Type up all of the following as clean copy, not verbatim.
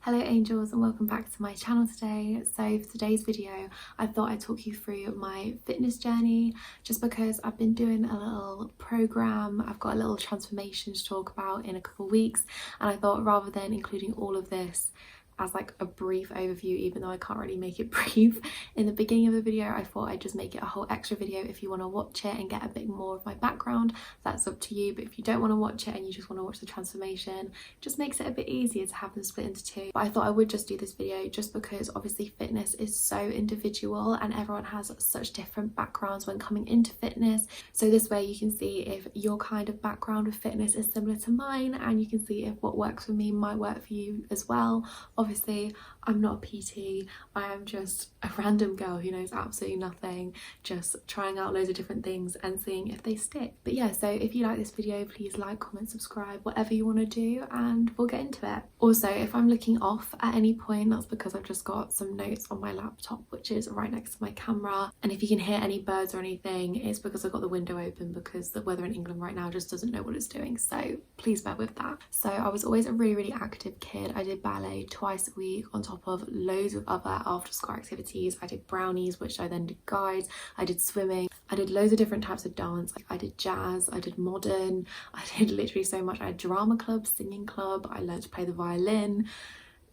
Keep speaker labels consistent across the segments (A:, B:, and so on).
A: Hello angels and welcome back to my channel today. So for today's video I thought I'd talk you through my fitness journey just because I've been doing a little program. I've got a little transformation to talk about in a couple of weeks, and I thought rather than including all of this as like a brief overview, even though I can't really make it brief in the beginning of the video, I thought I'd just make it a whole extra video. If you want to watch it and get a bit more of my background, that's up to you, but if you don't want to watch it and you just want to watch the transformation, it just makes it a bit easier to have them split into two. But I thought I would just do this video just because obviously fitness is so individual and everyone has such different backgrounds when coming into fitness, so this way you can see if your kind of background with fitness is similar to mine, and you can see if what works for me might work for you as well. Obviously, I'm not a PT, I am just a random girl who knows absolutely nothing, just trying out loads of different things and seeing if they stick. But yeah, so if you like this video, please like, comment, subscribe, whatever you want to do, and we'll get into it. Also, if I'm looking off at any point, that's because I've just got some notes on my laptop, which is right next to my camera. And if you can hear any birds or anything, it's because I've got the window open because the weather in England right now just doesn't know what it's doing. So please bear with that. So I was always a really active kid. I did ballet twice a week on top of loads of other after school activities. I did brownies, which I then did guides. I did swimming. I did loads of different types of dance. I did jazz, I did modern, I did literally so much. I had drama club, singing club, I learned to play the violin,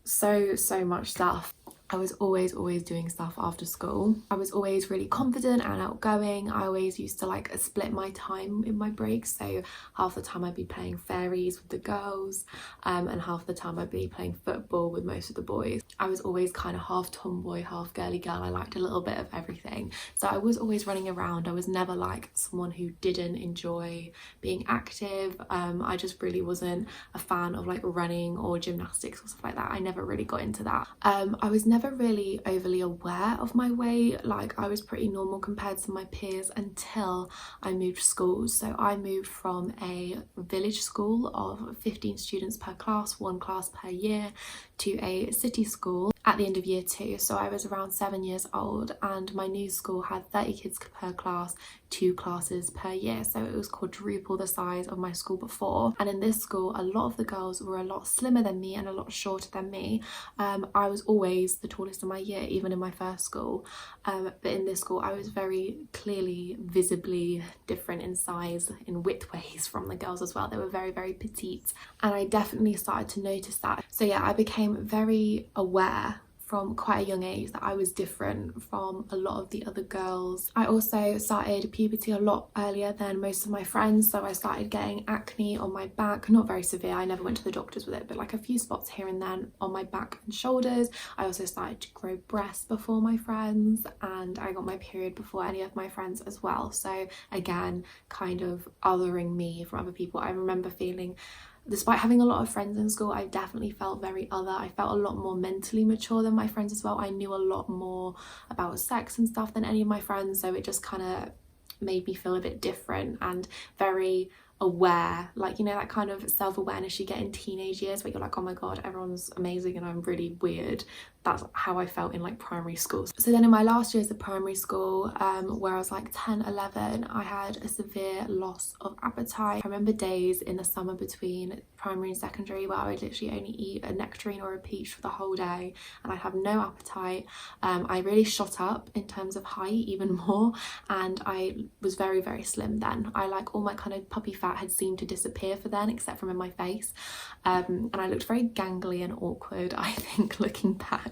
A: so much stuff. I was always doing stuff after school. I was always really confident and outgoing. I always used to like split my time in my breaks, so half the time I'd be playing fairies with the girls, and half the time I'd be playing football with most of the boys. I was always kind of half tomboy, half girly girl. I liked a little bit of everything, so I was always running around. I was never like someone who didn't enjoy being active. I just really wasn't a fan of like running or gymnastics or stuff like that. I never really got into that. I was never really overly aware of my weight. Like, I was pretty normal compared to my peers until I moved schools. So I moved from a village school of 15 students per class, one class per year, to a city school at the end of year 2. So I was around 7 years old, and my new school had 30 kids per class, 2 classes per year, so it was quadruple the size of my school before. And in this school, a lot of the girls were a lot slimmer than me and a lot shorter than me. I was always the tallest in my year, even in my first school, but in this school I was very clearly visibly different in size, in widthways, from the girls as well. They were very petite, and I definitely started to notice that. So yeah, I became very aware from quite a young age that I was different from a lot of the other girls. I also started puberty a lot earlier than most of my friends, so I started getting acne on my back. Not very severe, I never went to the doctors with it, but like a few spots here and then on my back and shoulders. I also started to grow breasts before my friends, and I got my period before any of my friends as well. So again, kind of othering me from other people. I remember feeling, despite having a lot of friends in school, I definitely felt very other. I felt a lot more mentally mature than my friends as well. I knew a lot more about sex and stuff than any of my friends, so it just kind of made me feel a bit different and very aware, like, you know, that kind of self-awareness you get in teenage years where you're like, oh my god, everyone's amazing and I'm really weird. That's how I felt in like primary school. So then in my last years of primary school, where I was like 10, 11, I had a severe loss of appetite. I remember days in the summer between primary and secondary where I would literally only eat a nectarine or a peach for the whole day and I'd have no appetite. I really shot up in terms of height even more, and I was very slim then. I like, all my kind of puppy fat had seemed to disappear for then, except from in my face, and I looked very gangly and awkward, I think, looking back.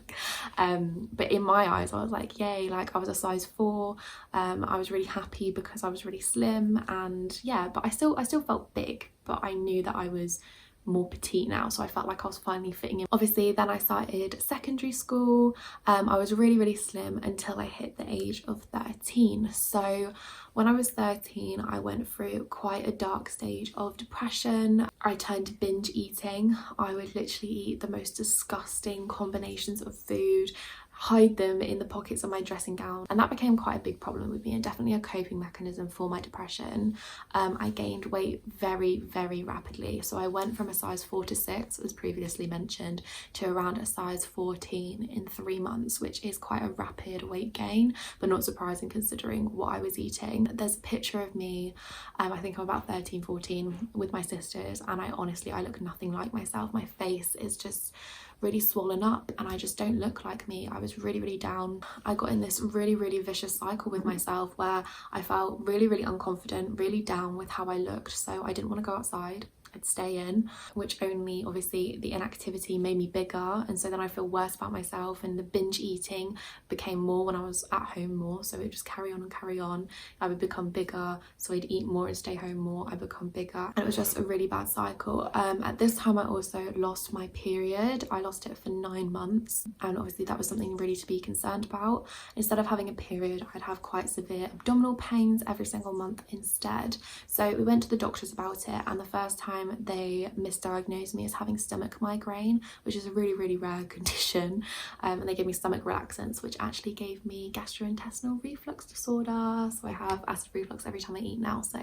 A: But in my eyes I was like, yay, like I was a size 4. I was really happy because I was really slim, and yeah, but I still felt big, but I knew that I was more petite now, so I felt like I was finally fitting in. Obviously then I started secondary school. I was really slim until I hit the age of 13. So when I was 13 I went through quite a dark stage of depression. I turned to binge eating. I would literally eat the most disgusting combinations of food, hide them in the pockets of my dressing gown, and that became quite a big problem with me and definitely a coping mechanism for my depression. I gained weight very rapidly, so I went from a size 4 to 6, as previously mentioned, to around a size 14 in 3 months, which is quite a rapid weight gain, but not surprising considering what I was eating. There's a picture of me, I think I'm about 13, 14, with my sisters, and I honestly look nothing like myself. My face is just really swollen up, and I just don't look like me. I was really, really down. I got in this really, really vicious cycle with myself where I felt really, really unconfident, really down with how I looked. So I didn't want to go outside. I'd stay in, which only obviously the inactivity made me bigger, and so then I feel worse about myself, and the binge eating became more when I was at home more, so it would just carry on and carry on. I would become bigger, so I'd eat more and stay home more. I become bigger, and it was just a really bad cycle. At this time I also lost my period. I lost it for 9 months, and obviously that was something really to be concerned about. Instead of having a period, I'd have quite severe abdominal pains every single month instead. So we went to the doctors about it, and the first time they misdiagnosed me as having stomach migraine, which is a really, really rare condition, and they gave me stomach relaxants, which actually gave me gastrointestinal reflux disorder. So I have acid reflux every time I eat now, so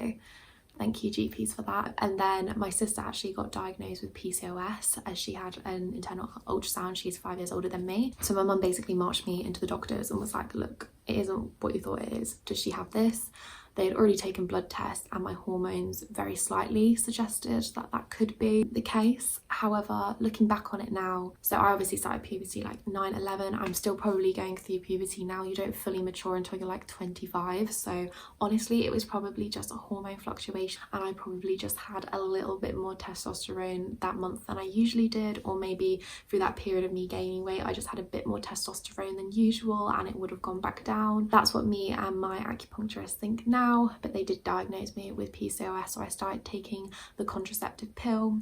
A: thank you GPs for that. And then my sister actually got diagnosed with PCOS as she had an internal ultrasound. She's 5 years older than me. So my mum basically marched me into the doctors and was like, look, it isn't what you thought it is. Does she have this? They had already taken blood tests, and my hormones very slightly suggested that that could be the case. However, looking back on it now, so I obviously started puberty like 9, 11. I'm still probably going through puberty now. You don't fully mature until you're like 25. So honestly, it was probably just a hormone fluctuation, and I probably just had a little bit more testosterone that month than I usually did, or maybe through that period of me gaining weight, I just had a bit more testosterone than usual, and it would have gone back down. That's what me and my acupuncturist think now. But they did diagnose me with PCOS, so I started taking the contraceptive pill.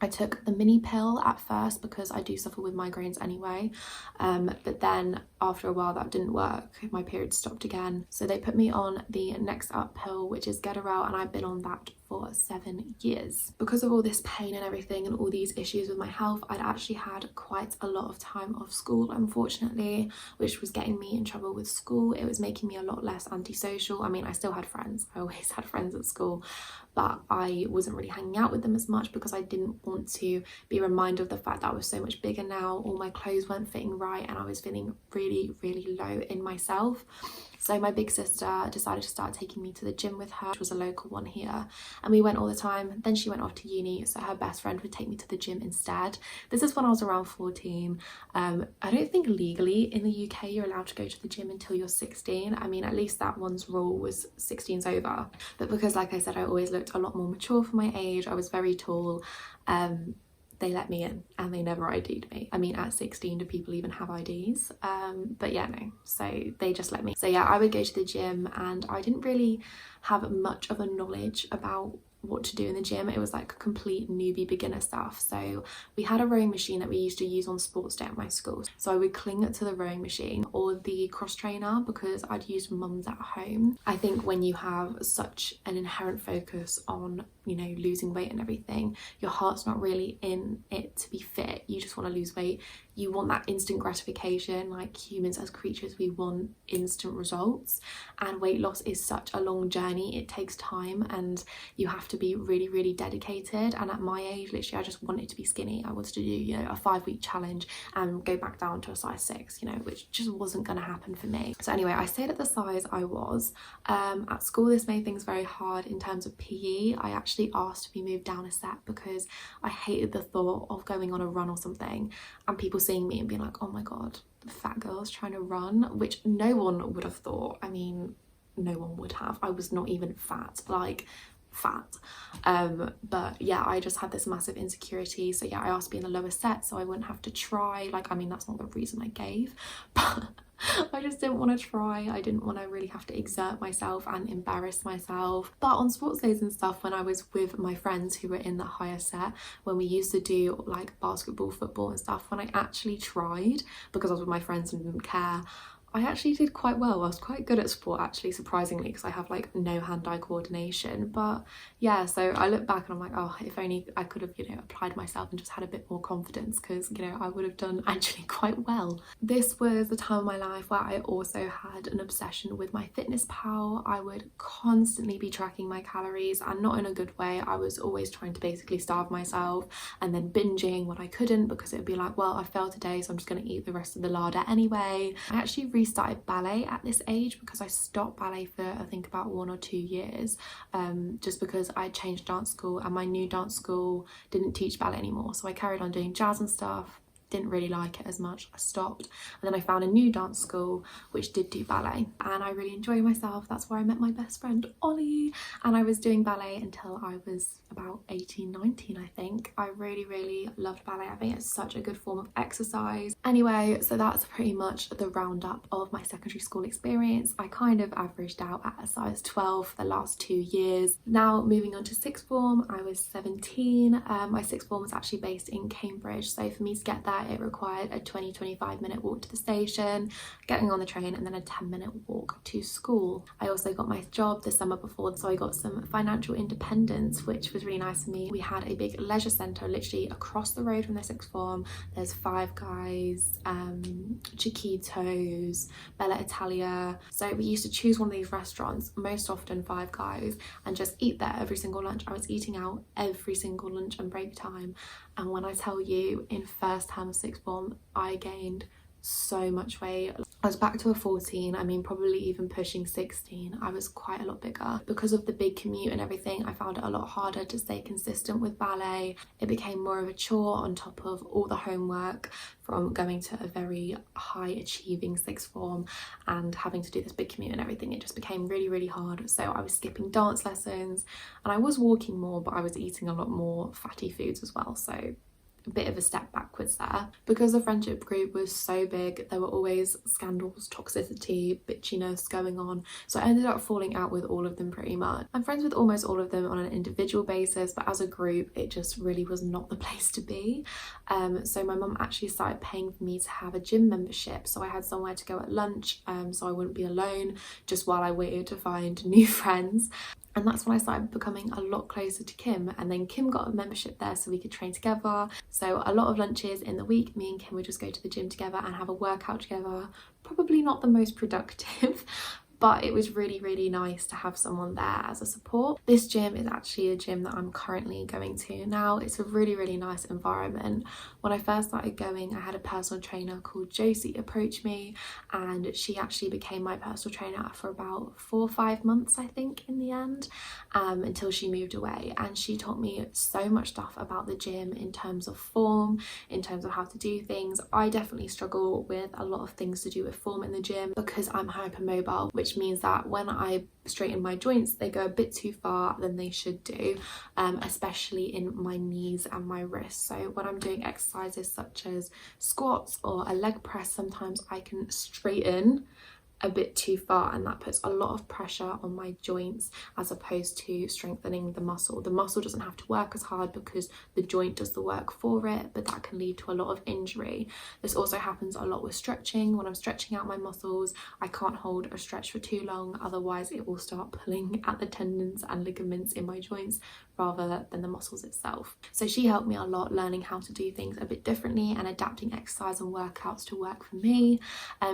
A: I took the mini pill at first because I do suffer with migraines anyway, but then after a while that didn't work. My period stopped again, so they put me on the next up pill, which is Gederal, and I've been on that for 7 years. Because of all this pain and everything and all these issues with my health, I'd actually had quite a lot of time off school, unfortunately, which was getting me in trouble with school. It was making me a lot less antisocial. I mean, I still had friends. I always had friends at school, but I wasn't really hanging out with them as much because I didn't want to be reminded of the fact that I was so much bigger now. All my clothes weren't fitting right, and I was feeling really, really low in myself. So my big sister decided to start taking me to the gym with her, which was a local one here, and we went all the time. Then she went off to uni, so her best friend would take me to the gym instead. This is when I was around 14. I don't think legally in the UK you're allowed to go to the gym until you're 16. I mean, at least that one's rule was 16's over. But because, like I said, I always looked a lot more mature for my age, I was very tall, they let me in, and they never ID'd me. I mean, at 16, do people even have IDs? But yeah, no, so they just let me. So yeah, I would go to the gym, and I didn't really have much of a knowledge about what to do in the gym. It was like complete newbie beginner stuff. So we had a rowing machine that we used to use on sports day at my school, so I would cling to the rowing machine or the cross trainer because I'd used mum's at home. I think when you have such an inherent focus on, you know, losing weight and everything, your heart's not really in it to be fit. You just want to lose weight. You want that instant gratification. Like humans as creatures, we want instant results, and weight loss is such a long journey. It takes time, and you have to be really, really dedicated. And at my age, literally, I just wanted to be skinny. I wanted to do, you know, a 5-week challenge and go back down to a size 6, you know, which just wasn't going to happen for me. So anyway, I stayed at the size I was. At school, this made things very hard in terms of PE. I actually asked to be moved down a set because I hated the thought of going on a run or something and people seeing me and being like, oh my god, the fat girl's trying to run, which no one would have thought. I mean, no one would have. I was not even fat, like fat. But yeah, I just had this massive insecurity. So yeah, I asked to be in the lower set so I wouldn't have to try. Like, I mean, that's not the reason I gave, but I just didn't want to try. I didn't want to really have to exert myself and embarrass myself. But on sports days and stuff, when I was with my friends who were in the higher set, when we used to do like basketball, football and stuff, when I actually tried because I was with my friends and didn't care, I actually did quite well. I was quite good at sport actually, surprisingly, because I have like no hand-eye coordination. But yeah, so I look back and I'm like, oh, if only I could have, you know, applied myself and just had a bit more confidence, because, you know, I would have done actually quite well. This was the time of my life where I also had an obsession with MyFitnessPal. I would constantly be tracking my calories, and not in a good way. I was always trying to basically starve myself and then binging when I couldn't, because it would be like, well, I failed today, so I'm just going to eat the rest of the larder anyway. I actually restarted ballet at this age because I stopped ballet for I think about 1 or 2 years, just because I changed dance school and my new dance school didn't teach ballet anymore, so I carried on doing jazz and stuff. didn't really like it as much. I stopped, and then I found a new dance school which did do ballet, and I really enjoy myself. That's where I met my best friend Ollie, and I was doing ballet until I was about 18, 19, I think. I really loved ballet. I think it's such a good form of exercise. Anyway, so that's pretty much the roundup of my secondary school experience. I kind of averaged out at a size 12 for the last 2 years. Now moving on to sixth form, I was 17. My sixth form was actually based in Cambridge, so for me to get there it required a 20-25 minute walk to the station, getting on the train, and then a 10-minute walk to school. I also got my job the summer before, so I got some financial independence, which was really nice for me. We had a big leisure centre literally across the road from the sixth form. There's Five Guys, Chiquitos, Bella Italia. So we used to choose one of these restaurants, most often Five Guys, and just eat there every single lunch. I was eating out every single lunch and break time, and when I tell you, in first term of sixth form I gained so much weight. I was back to a 14, I mean probably even pushing 16. I was quite a lot bigger. Because of the big commute and everything, I found it a lot harder to stay consistent with ballet. It became more of a chore on top of all the homework from going to a very high achieving sixth form and having to do this big commute and everything. It just became really hard. So I was skipping dance lessons, and I was walking more, but I was eating a lot more fatty foods as well, so a bit of a step backwards there. Because the friendship group was so big, there were always scandals, toxicity, bitchiness going on, so I ended up falling out with all of them pretty much. I'm friends with almost all of them on an individual basis, but as a group it just really was not the place to be. So my mum actually started paying for me to have a gym membership, so I had somewhere to go at lunch, so I wouldn't be alone just while I waited to find new friends. And that's when I started becoming a lot closer to Kim, and then Kim got a membership there so we could train together. So a lot of lunches in the week, me and Kim would just go to the gym together and have a workout together. Probably not the most productive, but it was really nice to have someone there as a support. This gym is actually a gym that I'm currently going to now. It's a really nice environment. When I first started going, I had a personal trainer called Josie approach me, and she actually became my personal trainer for about 4 or 5 months, I think, in the end, until she moved away. And she taught me so much stuff about the gym in terms of form, in terms of how to do things. I definitely struggle with a lot of things to do with form in the gym because I'm hypermobile, which means that when I straighten my joints they go a bit too far than they should do, especially in my knees and my wrists. So when I'm doing exercises such as squats or a leg press, sometimes I can straighten a bit too far, and that puts a lot of pressure on my joints as opposed to strengthening the muscle. The muscle doesn't have to work as hard because the joint does the work for it, but that can lead to a lot of injury. This also happens a lot with stretching. When I'm stretching out my muscles, I can't hold a stretch for too long, otherwise it will start pulling at the tendons and ligaments in my joints rather than the muscles itself. So she helped me a lot learning how to do things a bit differently and adapting exercise and workouts to work for me.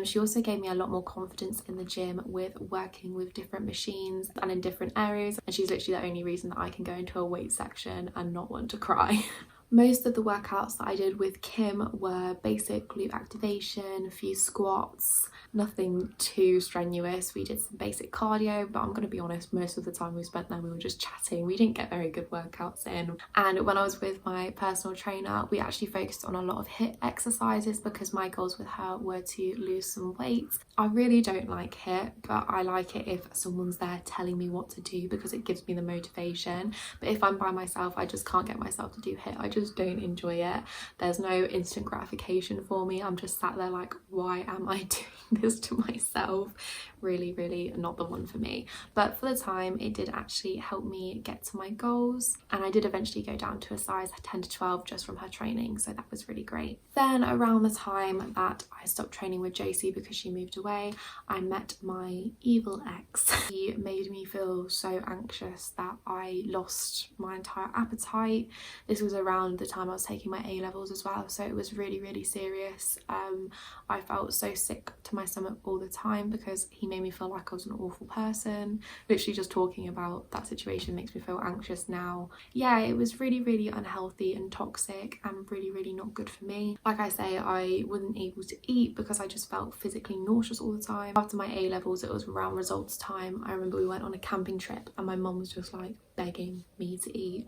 A: She also gave me a lot more confidence in the gym with working with different machines and in different areas, and she's literally the only reason that I can go into a weight section and not want to cry. Most of the workouts that I did with Kim were basic glute activation, a few squats, nothing too strenuous. We did some basic cardio, but I'm going to be honest, most of the time we spent there we were just chatting. We didn't get very good workouts in. And when I was with my personal trainer, we actually focused on a lot of HIIT exercises because my goals with her were to lose some weight. I really don't like HIIT, but I like it if someone's there telling me what to do because it gives me the motivation. But if I'm by myself, I just can't get myself to do HIIT. I just don't enjoy it. There's no instant gratification for me. I'm just sat there like, why am I doing this to myself? Really not the one for me. But for the time it did actually help me get to my goals, and I did eventually go down to a size 10 to 12 just from her training, so that was really great. Then around the time that I stopped training with Josie because she moved away, I met my evil ex. He made me feel so anxious that I lost my entire appetite. This was around the time I was taking my A-levels as well, so it was really serious. I felt so sick to my stomach all the time because he made me feel like I was an awful person. Literally just talking about that situation makes me feel anxious now. Yeah, it was really unhealthy and toxic and really not good for me. Like I say, I wasn't able to eat because I just felt physically nauseous all the time. After my A-levels, it was around results time. I remember we went on a camping trip and my mum was just like, begging me to eat.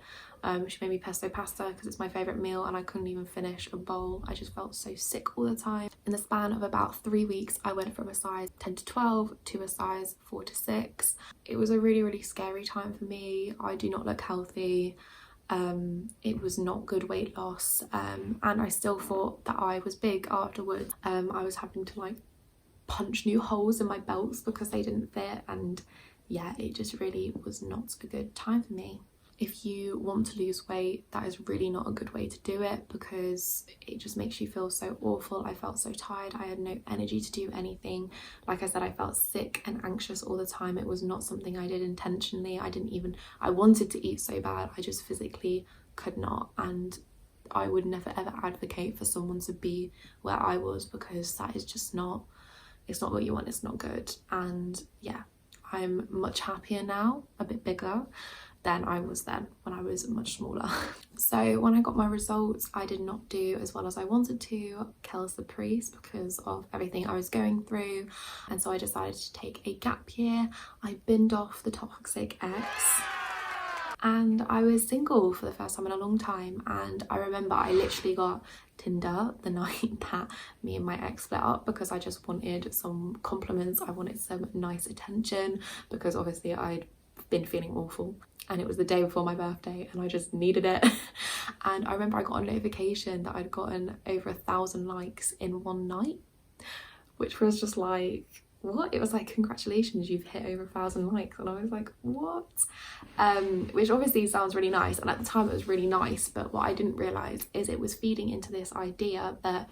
A: She made me pesto pasta because it's my favourite meal, and I couldn't even finish a bowl. I just felt so sick all the time. In the span of about 3 weeks, I went from a size 10 to 12 to a size 4 to 6. It was a really scary time for me. I do not look healthy. It was not good weight loss, and I still thought that I was big afterwards. I was having to like punch new holes in my belts because they didn't fit, and yeah, it just really was not a good time for me. If you want to lose weight, that is really not a good way to do it because it just makes you feel so awful. I felt so tired. I had no energy to do anything. Like I said, I felt sick and anxious all the time. It was not something I did intentionally. I wanted to eat so bad. I just physically could not. And I would never ever advocate for someone to be where I was, because that is just not, it's not what you want. It's not good. And yeah, I'm much happier now, a bit bigger than I was then when I was much smaller. So when I got my results, I did not do as well as I wanted to, kills the priest, because of everything I was going through. And so I decided to take a gap year. I binned off the toxic ex, and I was single for the first time in a long time. And I remember I literally got Tinder the night that me and my ex split up, because I just wanted some compliments. I wanted some nice attention, because obviously I'd been feeling awful, and it was the day before my birthday and I just needed it. And I remember I got a notification that I'd gotten over 1,000 likes in one night, which was just like, what? It was like, congratulations, you've hit over 1,000 likes. And I was like, what? Which obviously sounds really nice, and at the time it was really nice, but what I didn't realise is it was feeding into this idea that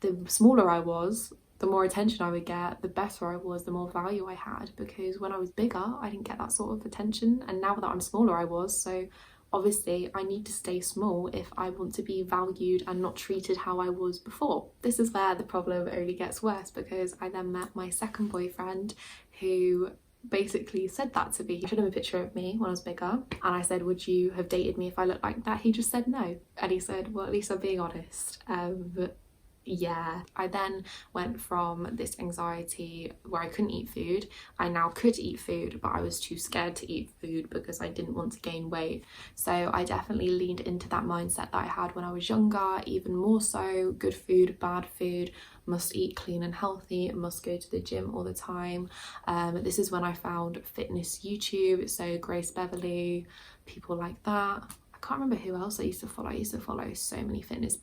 A: the smaller I was, the more attention I would get, the better I was, the more value I had, because when I was bigger I didn't get that sort of attention, and now that I'm smaller I was. So obviously I need to stay small if I want to be valued and not treated how I was before. This is where the problem only gets worse, because I then met my second boyfriend, who basically said that to me. He showed him a picture of me when I was bigger, and I said, would you have dated me if I looked like that? He just said no, and he said, well, at least I'm being honest. Yeah, I then went from this anxiety where I couldn't eat food. I now could eat food, but I was too scared to eat food because I didn't want to gain weight. So I definitely leaned into that mindset that I had when I was younger, even more so. Good food, bad food, must eat clean and healthy, must go to the gym all the time. This is when I found fitness YouTube, so Grace Beverly, people like that. I can't remember who else I used to follow. I used to follow so many fitness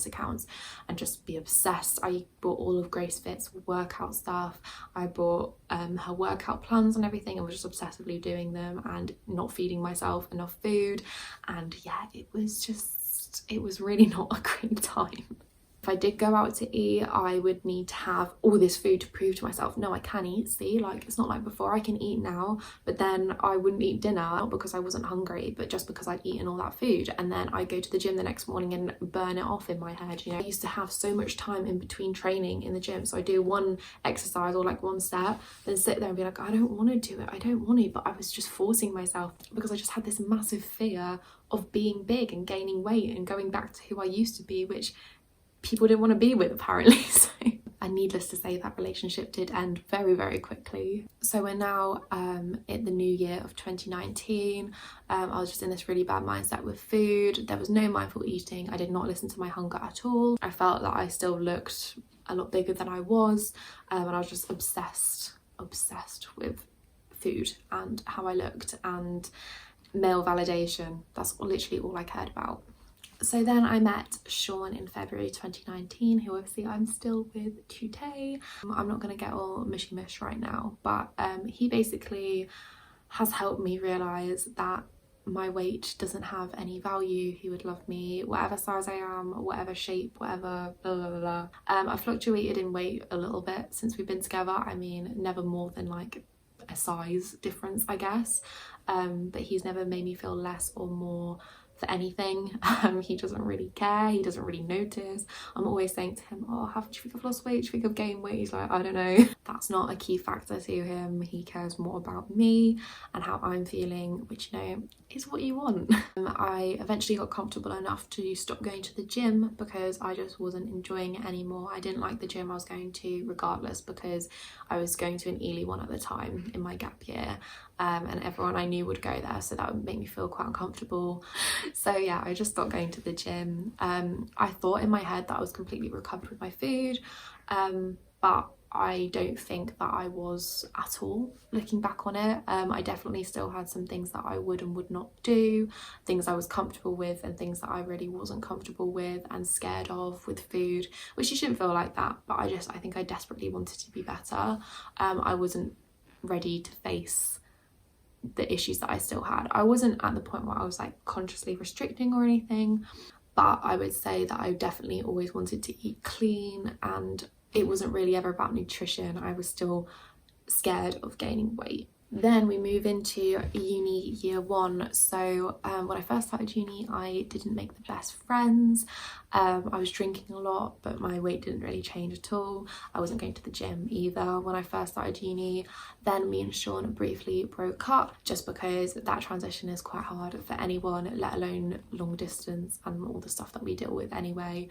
A: accounts and just be obsessed. I bought all of Grace Fit's workout stuff. I bought her workout plans and everything, and was just obsessively doing them and not feeding myself enough food. And yeah, it was really not a great time. If I did go out to eat, I would need to have all this food to prove to myself, no, I can eat, see, like, it's not like before, I can eat now. But then I wouldn't eat dinner, not because I wasn't hungry, but just because I'd eaten all that food. And then I go to the gym the next morning and burn it off in my head. You know, I used to have so much time in between training in the gym. So I do one exercise or like one step, then sit there and be like, I don't want to do it, I don't want to. But I was just forcing myself because I just had this massive fear of being big and gaining weight and going back to who I used to be, which people didn't want to be with, apparently. So, and needless to say, that relationship did end very quickly. So we're now in the new year of 2019. I was just in this really bad mindset with food. There was no mindful eating. I did not listen to my hunger at all. I felt that I still looked a lot bigger than I was, and I was just obsessed with food and how I looked and male validation. That's literally all I cared about. So then I met Sean in February 2019, who obviously I'm still with today. I'm not going to get all mushy mush right now, but he basically has helped me realise that my weight doesn't have any value. He would love me whatever size I am, whatever shape, whatever blah blah blah. I fluctuated in weight a little bit since we've been together. I mean, never more than like a size difference, I guess. But he's never made me feel less or more for anything. He doesn't really care, he doesn't really notice. I'm always saying to him, oh, do you think I've lost weight, do you think I've gained weight? He's like, I don't know. That's not a key factor to him. He cares more about me and how I'm feeling, which, you know, is what you want. I eventually got comfortable enough to stop going to the gym because I just wasn't enjoying it anymore. I didn't like the gym I was going to regardless, because I was going to an Ely one at the time in my gap year, and everyone I knew would go there, so that would make me feel quite uncomfortable. So yeah, I just stopped going to the gym. I thought in my head that I was completely recovered with my food, but I don't think that I was at all, looking back on it. I definitely still had some things that I would and would not do, things I was comfortable with and things that I really wasn't comfortable with and scared of with food, which you shouldn't feel like that, but I think I desperately wanted to be better. I wasn't ready to face the issues that I still had. I wasn't at the point where I was like consciously restricting or anything, but I would say that I definitely always wanted to eat clean, and it wasn't really ever about nutrition. I was still scared of gaining weight. Then we move into uni year one. So when I first started uni, I didn't make the best friends. I was drinking a lot, but my weight didn't really change at all. I wasn't going to the gym either when I first started uni. Then me and Sean briefly broke up, just because that transition is quite hard for anyone, let alone long distance and all the stuff that we deal with anyway.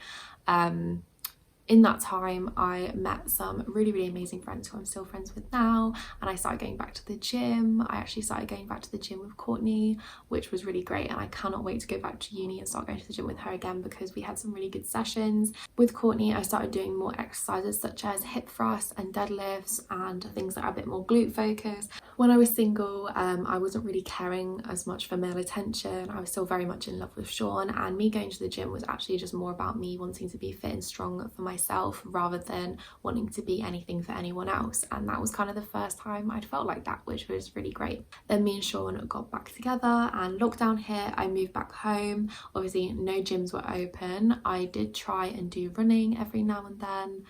A: In that time, I met some really amazing friends who I'm still friends with now, and I started going back to the gym. I actually started going back to the gym with Courtney, which was really great, and I cannot wait to go back to uni and start going to the gym with her again, because we had some really good sessions. With Courtney, I started doing more exercises such as hip thrusts and deadlifts and things that are a bit more glute focused. When I was single, I wasn't really caring as much for male attention. I was still very much in love with Sean, and me going to the gym was actually just more about me wanting to be fit and strong for myself rather than wanting to be anything for anyone else. And that was kind of the first time I'd felt like that, which was really great. Then me and Sean got back together, and lockdown hit. I moved back home. Obviously no gyms were open. I did try and do running every now and then.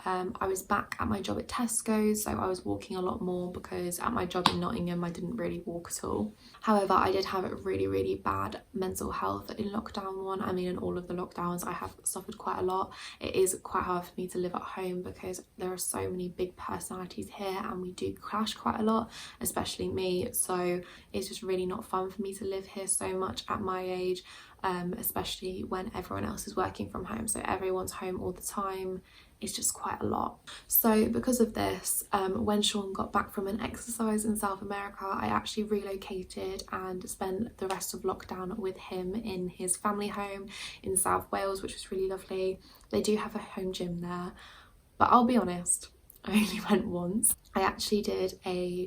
A: I was back at my job at Tesco's, so I was walking a lot more, because at my job in Nottingham I didn't really walk at all. However, I did have a really bad mental health in lockdown one. I mean, in all of the lockdowns I have suffered quite a lot. It is quite hard for me to live at home because there are so many big personalities here and we do clash quite a lot, especially me, so it's just really not fun for me to live here so much at my age, especially when everyone else is working from home, so everyone's home all the time. It's just quite a lot. So because of this, when Sean got back from an exercise in South America, I actually relocated and spent the rest of lockdown with him in his family home in South Wales, which was really lovely. They do have a home gym there, but I'll be honest, I only went once. I actually did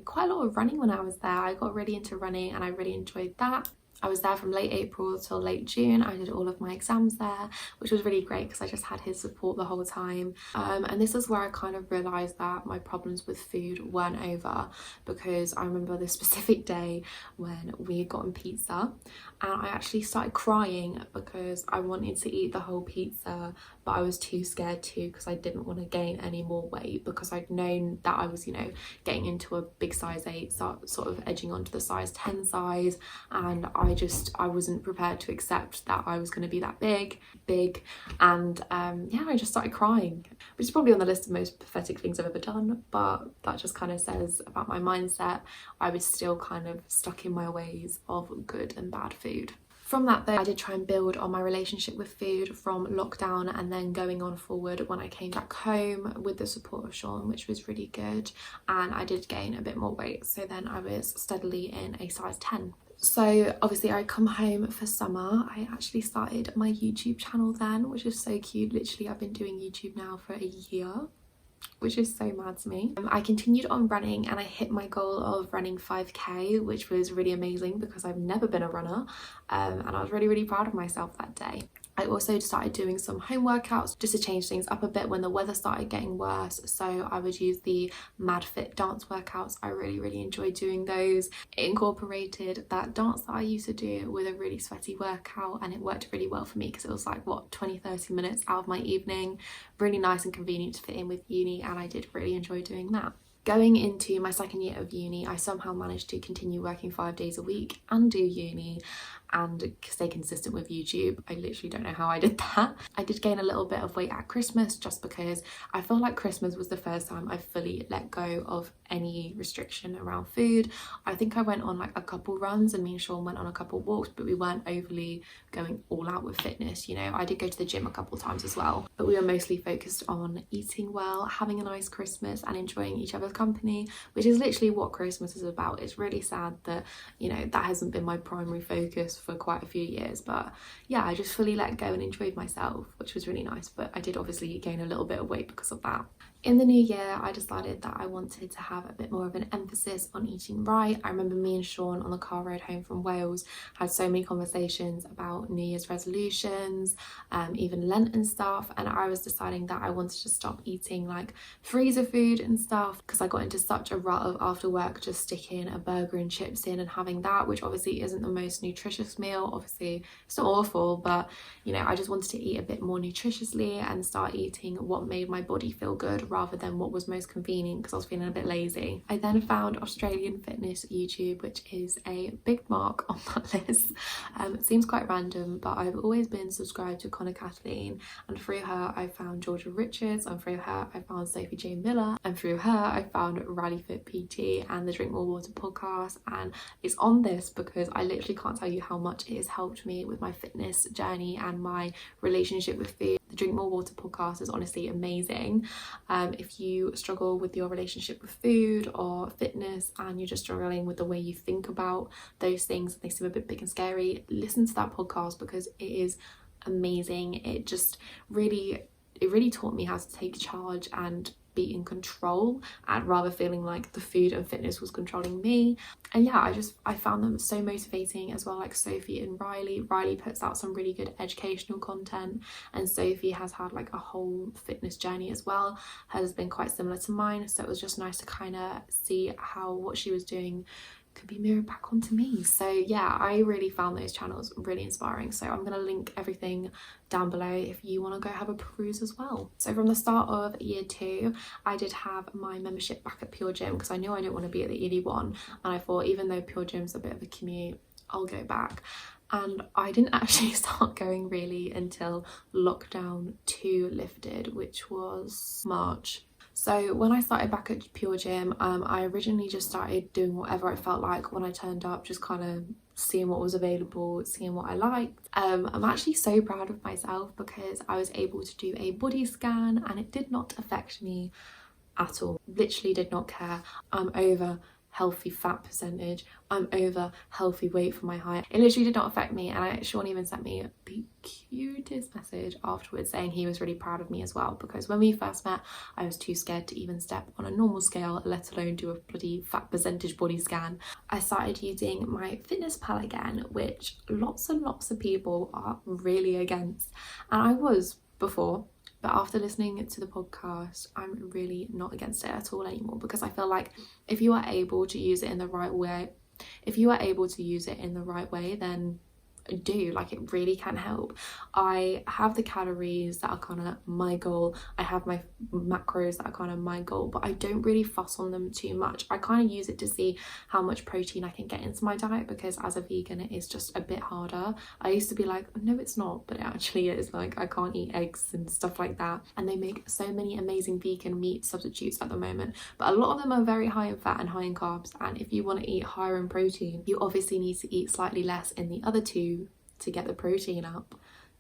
A: quite a lot of running when I was there. I got really into running and I really enjoyed that. I was there from late April till late June. I did all of my exams there, which was really great because I just had his support the whole time. And this is where I kind of realised that my problems with food weren't over, because I remember the specific day when we had gotten pizza and I actually started crying because I wanted to eat the whole pizza, but I was too scared to, because I didn't want to gain any more weight, because I'd known that I was, you know, getting into a big size 8, sort of edging onto the size 10 size, and I wasn't prepared to accept that I was going to be that big, and yeah, I just started crying, which is probably on the list of most pathetic things I've ever done, but that just kind of says about my mindset. I was still kind of stuck in my ways of good and bad food. From that though, I did try and build on my relationship with food from lockdown and then going on forward when I came back home with the support of Sean, which was really good, and I did gain a bit more weight, so then I was steadily in a size 10. So obviously I come home for summer. I actually started my YouTube channel then, which is so cute. Literally I've been doing YouTube now for a year, which is so mad to me. I continued on running and I hit my goal of running 5k, which was really amazing because I've never been a runner, and I was really proud of myself that day. I also started doing some home workouts just to change things up a bit when the weather started getting worse. So I would use the Mad Fit dance workouts. I really enjoyed doing those. It incorporated that dance that I used to do with a really sweaty workout, and it worked really well for me because it was like, what, 20-30 minutes out of my evening. Really nice and convenient to fit in with uni, and I did really enjoy doing that. Going into my second year of uni, I somehow managed to continue working 5 days a week and do uni, and stay consistent with YouTube. I literally don't know how I did that. I did gain a little bit of weight at Christmas just because I feel like Christmas was the first time I fully let go of any restriction around food. I think I went on like a couple runs and me and Sean went on a couple walks, but we weren't overly going all out with fitness, you know. I did go to the gym a couple times as well, but we were mostly focused on eating well, having a nice Christmas and enjoying each other's company, which is literally what Christmas is about. It's really sad that, you know, that hasn't been my primary focus for quite a few years, but yeah, I just fully let go and enjoyed myself, which was really nice. But I did obviously gain a little bit of weight because of that. In the new year, I decided that I wanted to have a bit more of an emphasis on eating right. I remember me and Sean on the car ride home from Wales had so many conversations about New Year's resolutions, even Lent and stuff, and I was deciding that I wanted to stop eating like freezer food and stuff because I got into such a rut of after work just sticking a burger and chips in and having that, which obviously isn't the most nutritious meal. Obviously it's not awful, but you know, I just wanted to eat a bit more nutritiously and start eating what made my body feel good rather than what was most convenient because I was feeling a bit lazy. I then found Australian Fitness YouTube, which is a big mark on that list. It seems quite random, but I've always been subscribed to Connor Kathleen, and through her I found Georgia Richards, and through her I found Sophie J Miller, and through her I found Rally Fit PT and the Drink More Water podcast. And it's on this because I literally can't tell you how much it has helped me with my fitness journey and my relationship with food. The Drink More Water podcast is honestly amazing. If you struggle with your relationship with food or fitness and you're just struggling with the way you think about those things, they seem a bit big and scary, listen to that podcast because it is amazing. It really taught me how to take charge and be in control, and rather feeling like the food and fitness was controlling me. And yeah, I found them so motivating as well, like Sophie and Riley puts out some really good educational content, and Sophie has had like a whole fitness journey as well. Hers has been quite similar to mine, so it was just nice to kind of see how what she was doing could be mirrored back onto me. So yeah, I really found those channels really inspiring, so I'm gonna link everything down below if you want to go have a peruse as well. So from the start of year 2, I did have my membership back at Pure Gym because I knew I didn't want to be at the ED one, and I thought even though Pure Gym's a bit of a commute, I'll go back. And I didn't actually start going really until lockdown 2 lifted, which was March. So when I started back at Pure Gym, I originally just started doing whatever I felt like when I turned up, just kind of seeing what was available, seeing what I liked. I'm actually so proud of myself because I was able to do a body scan and it did not affect me at all. Literally did not care. I'm over healthy fat percentage, I'm over healthy weight for my height. It literally did not affect me, and Sean even sent me the cutest message afterwards saying he was really proud of me as well, because when we first met I was too scared to even step on a normal scale, let alone do a bloody fat percentage body scan. I started using my fitness pal again, which lots and lots of people are really against, and I was before. But after listening to the podcast, I'm really not against it at all anymore, because I feel like if you are able to use it in the right way, then do, like, it really can help. I have the calories that are kind of my goal, I have my macros that are kind of my goal, but I don't really fuss on them too much. I kind of use it to see how much protein I can get into my diet, because as a vegan it is just a bit harder. I used to be like, no it's not, but it actually is. Like, I can't eat eggs and stuff like that, and they make so many amazing vegan meat substitutes at the moment, but a lot of them are very high in fat and high in carbs, and if you want to eat higher in protein you obviously need to eat slightly less in the other two to get the protein up.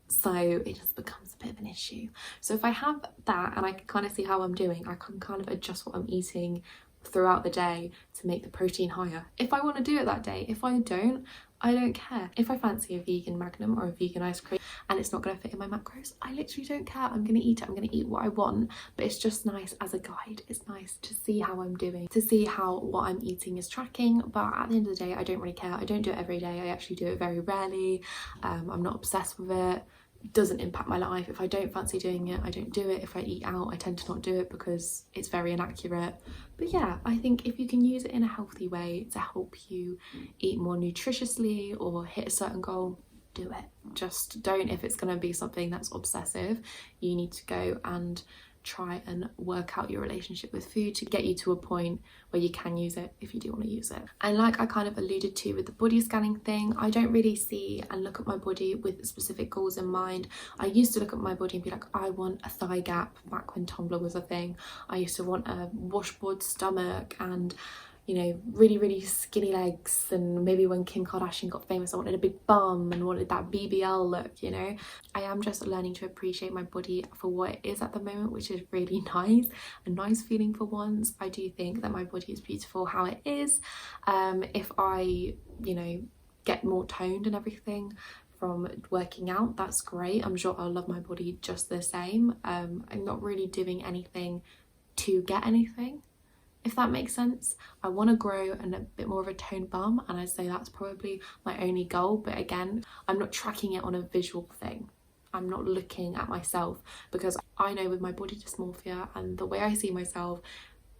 A: So it just becomes a bit of an issue. So if I have that and I can kind of see how I'm doing, I can kind of adjust what I'm eating throughout the day to make the protein higher if I want to do it that day. If I don't care. If I fancy a vegan Magnum or a vegan ice cream and it's not going to fit in my macros, I literally don't care. I'm going to eat it. I'm going to eat what I want, but it's just nice as a guide. It's nice to see how I'm doing, to see how what I'm eating is tracking. But at the end of the day, I don't really care. I don't do it every day. I actually do it very rarely. I'm not obsessed with it. It doesn't impact my life. If I don't fancy doing it, I don't do it. If I eat out, I tend to not do it because it's very inaccurate. But yeah, I think if you can use it in a healthy way to help you eat more nutritiously or hit a certain goal, do it. Just don't, if it's going to be something that's obsessive, you need to go and try and work out your relationship with food to get you to a point where you can use it if you do want to use it. And like I kind of alluded to with the body scanning thing, I don't really see and look at my body with specific goals in mind. I used to look at my body and be like, I want a thigh gap, back when Tumblr was a thing. I used to want a washboard stomach and, you know, really skinny legs, and maybe when Kim Kardashian got famous I wanted a big bum and wanted that BBL look, you know. I am just learning to appreciate my body for what it is at the moment, which is really nice, a nice feeling for once. I do think that my body is beautiful how it is. If I, you know, get more toned and everything from working out, that's great. I'm sure I'll love my body just the same. I'm not really doing anything to get anything, if that makes sense. I want to grow and a bit more of a toned bum, and I'd say that's probably my only goal. But again, I'm not tracking it on a visual thing. I'm not looking at myself, because I know with my body dysmorphia and the way I see myself,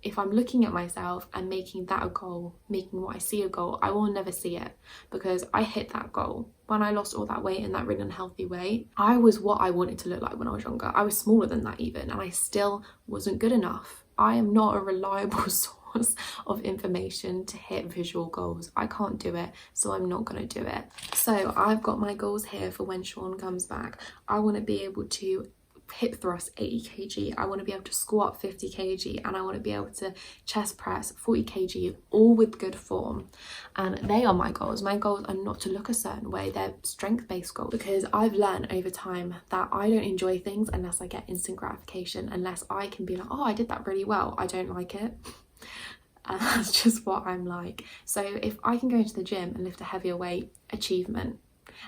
A: if I'm looking at myself and making that a goal, making what I see a goal, I will never see it, because I hit that goal. When I lost all that weight in that really unhealthy way, I was what I wanted to look like when I was younger. I was smaller than that even, and I still wasn't good enough. I am not a reliable source of information to hit visual goals. I can't do it, so I'm not going to do it. So I've got my goals here for when Sean comes back. I want to be able to hip thrust 80 kg, I want to be able to squat 50 kg, and I want to be able to chest press 40 kg, all with good form. And they are my goals. My goals are not to look a certain way, they're strength-based goals, because I've learned over time that I don't enjoy things unless I get instant gratification, unless I can be like, oh, I did that really well, I don't like it. And that's just what I'm like. So if I can go into the gym and lift a heavier weight, achievement.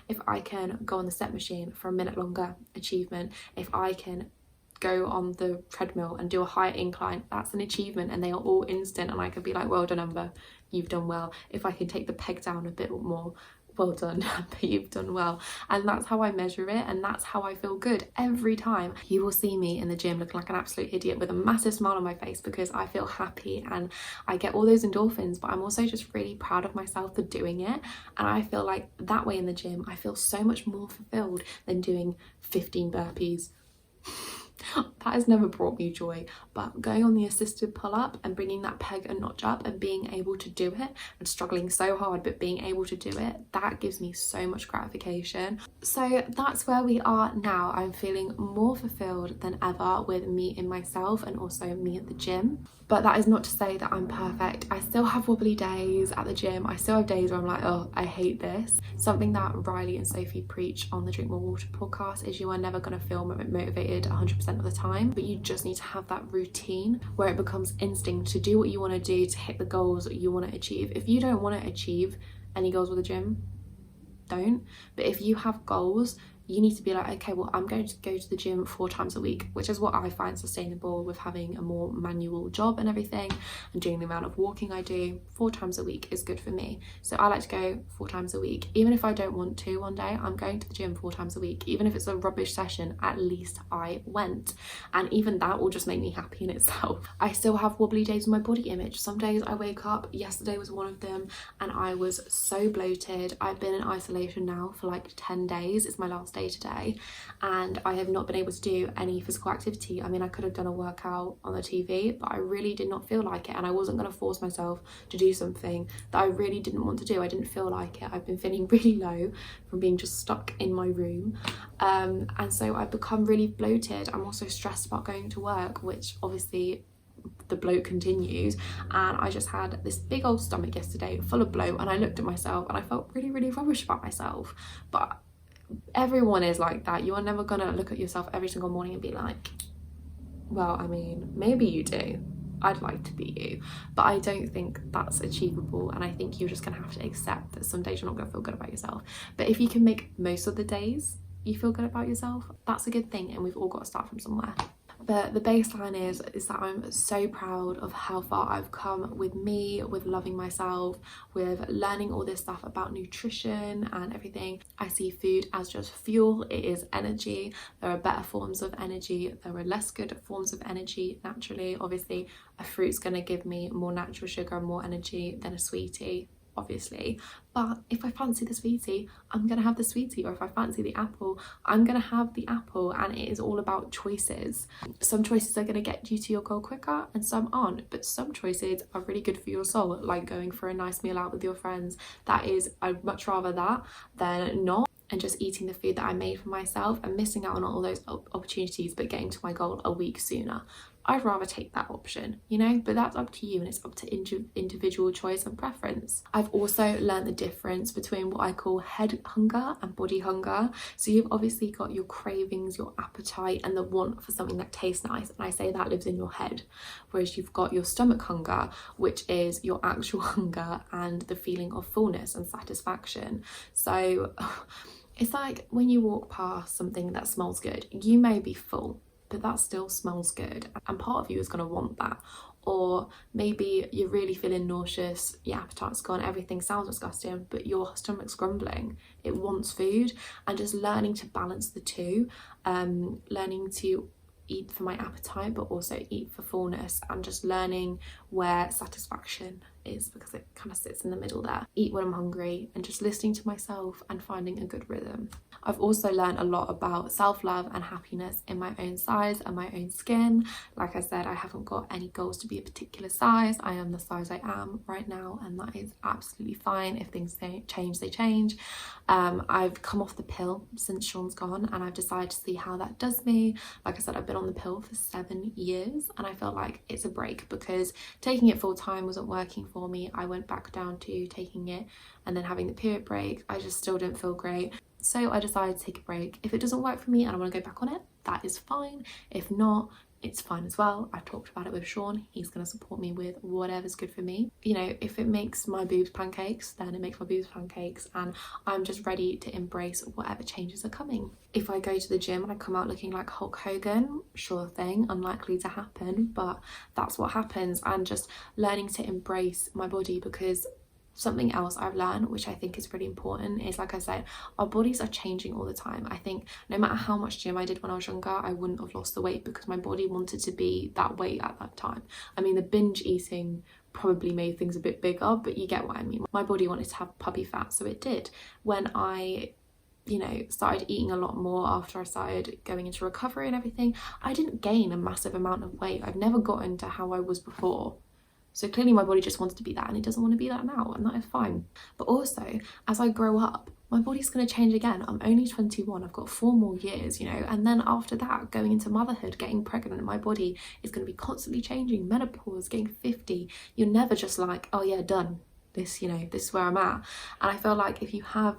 A: If I can go on the step machine for a minute longer, achievement. If I can go on the treadmill and do a higher incline, that's an achievement, and they are all instant, and I could be like, well done Amber, you've done well. If I can take the peg down a bit more, well done, but you've done well. And that's how I measure it, and that's how I feel good every time. You will see me in the gym looking like an absolute idiot with a massive smile on my face, because I feel happy and I get all those endorphins, but I'm also just really proud of myself for doing it. And I feel like that way in the gym I feel so much more fulfilled than doing 15 burpees. That has never brought me joy, but going on the assisted pull-up and bringing that peg a notch up and being able to do it, and struggling so hard but being able to do it, that gives me so much gratification. So that's where we are now. I'm feeling more fulfilled than ever with me in myself, and also me at the gym. But that is not to say that I'm perfect. I still have wobbly days at the gym. I still have days where I'm like, oh, I hate this. Something that Riley and Sophie preach on the Drink More Water podcast is you are never going to feel motivated 100% of the time, but you just need to have that routine where it becomes instinct to do what you want to do to hit the goals that you want to achieve. If you don't want to achieve any goals with the gym, don't. But if you have goals, you need to be like, okay, well, I'm going to go to the gym 4 times a week, which is what I find sustainable with having a more manual job and everything, and doing the amount of walking I do. 4 times a week is good for me. So I like to go 4 times a week. Even if I don't want to one day, I'm going to the gym 4 times a week. Even if it's a rubbish session, at least I went. And even that will just make me happy in itself. I still have wobbly days with my body image. Some days I wake up, yesterday was one of them, and I was so bloated. I've been in isolation now for like 10 days. It's my last day today, and I have not been able to do any physical activity. I mean, I could have done a workout on the TV, but I really did not feel like it, and I wasn't going to force myself to do something that I really didn't want to do. I didn't feel like it. I've been feeling really low from being just stuck in my room, and so I've become really bloated. I'm also stressed about going to work, which obviously the bloat continues, and I just had this big old stomach yesterday full of bloat, and I looked at myself and I felt really rubbish about myself. But everyone is like that. You are never gonna look at yourself every single morning and be like, well, I mean, maybe you do. I'd like to be you, but I don't think that's achievable, and I think you're just gonna have to accept that some days you're not gonna feel good about yourself. But if you can make most of the days you feel good about yourself, that's a good thing, and we've all got to start from somewhere. But the baseline is that I'm so proud of how far I've come with me, with loving myself, with learning all this stuff about nutrition and everything. I see food as just fuel. It is energy. There are better forms of energy. There are less good forms of energy naturally. Obviously, a fruit's going to give me more natural sugar and more energy than a sweetie. obviously, but if I fancy the sweetie, I'm gonna have the sweetie, or if I fancy the apple, I'm gonna have the apple. And it is all about choices. Some choices are gonna get you to your goal quicker and some aren't, but some choices are really good for your soul, like going for a nice meal out with your friends. I'd much rather that than not, and just eating the food that I made for myself and missing out on all those opportunities but getting to my goal a week sooner. I'd rather take that option, you know, but that's up to you, and it's up to individual choice and preference. I've also learned the difference between what I call head hunger and body hunger. So you've obviously got your cravings, your appetite, and the want for something that tastes nice, and I say that lives in your head. Whereas you've got your stomach hunger, which is your actual hunger and the feeling of fullness and satisfaction. So it's like when you walk past something that smells good, you may be full, but that still smells good, and part of you is going to want that. Or maybe you're really feeling nauseous, your appetite's gone, everything sounds disgusting, but your stomach's grumbling, it wants food. And just learning to balance the two, learning to eat for my appetite but also eat for fullness, and just learning where satisfaction is, because it kind of sits in the middle there. Eat when I'm hungry, and just listening to myself and finding a good rhythm. I've also learned a lot about self-love and happiness in my own size and my own skin. Like I said, I haven't got any goals to be a particular size. I am the size I am right now, and that is absolutely fine. If things change, they change. I've come off the pill since Sean's gone, and I've decided to see how that does me. Like I said, I've been on the pill for 7 years, and I felt like it's a break, because taking it full time wasn't working for me. I went back down to taking it and then having the period break. I just still didn't feel great. So I decided to take a break. If it doesn't work for me and I want to go back on it, that is fine. If not, it's fine as well. I've talked about it with Sean. He's going to support me with whatever's good for me. You know, if it makes my boobs pancakes, then it makes my boobs pancakes, and I'm just ready to embrace whatever changes are coming. If I go to the gym and I come out looking like Hulk Hogan, sure thing, unlikely to happen, but that's what happens. And just learning to embrace my body, because something else I've learned, which I think is really important, is, like I said, our bodies are changing all the time. I think no matter how much gym I did when I was younger, I wouldn't have lost the weight, because my body wanted to be that weight at that time. I mean, the binge eating probably made things a bit bigger, but you get what I mean. My body wanted to have puppy fat, so it did. When I started eating a lot more after I started going into recovery and everything, I didn't gain a massive amount of weight. I've never gotten to how I was before. So clearly my body just wants to be that, and it doesn't want to be that now, and that is fine. But also, as I grow up, my body's going to change again. I'm only 21, I've got 4 more years, and then after that, going into motherhood, getting pregnant, my body is going to be constantly changing. Menopause, getting 50, you're never just like, oh yeah, done. This is where I'm at. And I feel like if you have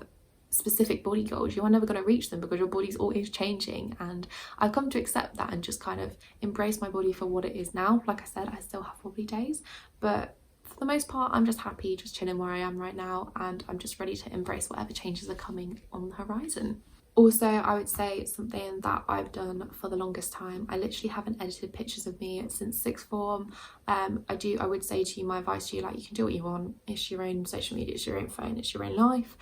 A: specific body goals, you are never going to reach them, because your body's always changing. And I've come to accept that and just kind of embrace my body for what it is now. Like I said, I still have wobbly days, but for the most part I'm just happy, just chilling where I am right now, and I'm just ready to embrace whatever changes are coming on the horizon. Also, I would say something that I've done for the longest time, I literally haven't edited pictures of me since sixth form. I would say to you, my advice to you, like, you can do what you want, it's your own social media, it's your own phone, it's your own life.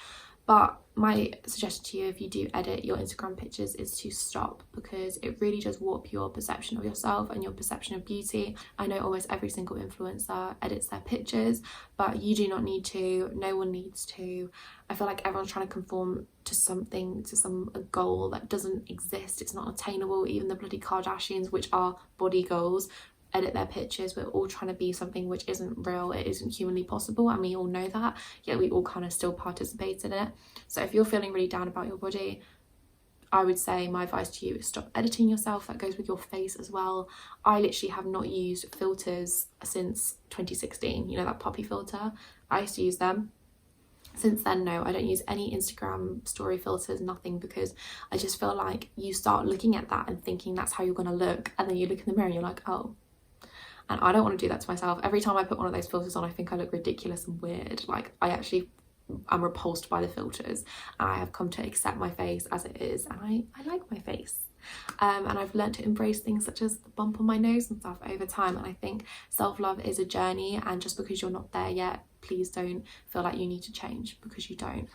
A: But my suggestion to you, if you do edit your Instagram pictures, is to stop, because it really does warp your perception of yourself and your perception of beauty. I know almost every single influencer edits their pictures, but you do not need to. No one needs to. I feel like everyone's trying to conform to something, to a goal that doesn't exist. It's not attainable. Even the bloody Kardashians, which are body goals, edit their pictures. We're all trying to be something which isn't real, it isn't humanly possible, and we all know that, yet we all kind of still participate in it. So if you're feeling really down about your body, I would say my advice to you is stop editing yourself. That goes with your face as well. I literally have not used filters since 2016, that puppy filter. I used to use them. Since then, no, I don't use any Instagram story filters, nothing, because I just feel like you start looking at that and thinking that's how you're going to look, and then you look in the mirror and you're like, oh. And I don't want to do that to myself. Every time I put one of those filters on, I think I look ridiculous and weird. Like, I'm repulsed by the filters, and I have come to accept my face as it is, and I like my face. And I've learned to embrace things such as the bump on my nose and stuff over time. And I think self-love is a journey, and just because you're not there yet, please don't feel like you need to change, because you don't.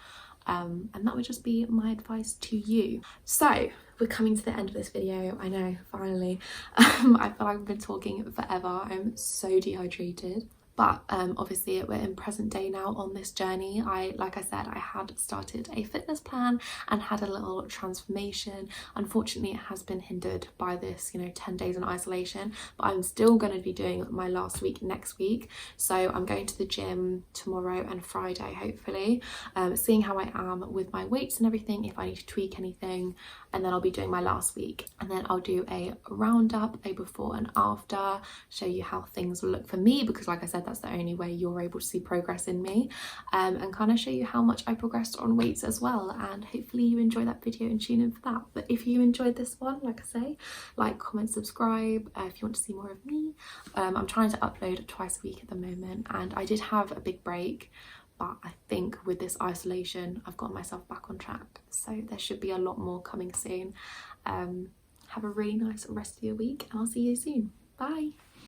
A: And that would just be my advice to you. So we're coming to the end of this video. I know, finally. I feel like I've been talking forever. I'm so dehydrated. But obviously we're in present day now on this journey. Like I said, I had started a fitness plan and had a little transformation. Unfortunately, it has been hindered by this, 10 days in isolation, but I'm still going to be doing my last week next week. So I'm going to the gym tomorrow and Friday, hopefully, seeing how I am with my weights and everything, if I need to tweak anything, and then I'll be doing my last week, and then I'll do a roundup, a before and after, show you how things will look for me, because like I said, that's the only way you're able to see progress in me, and kind of show you how much I progressed on weights as well. And hopefully you enjoy that video and tune in for that. But if you enjoyed this one, like I say, like, comment, subscribe if you want to see more of me. I'm trying to upload twice a week at the moment, and I did have a big break, but I think with this isolation I've got myself back on track, so there should be a lot more coming soon. Have a really nice rest of your week, and I'll see you soon. Bye.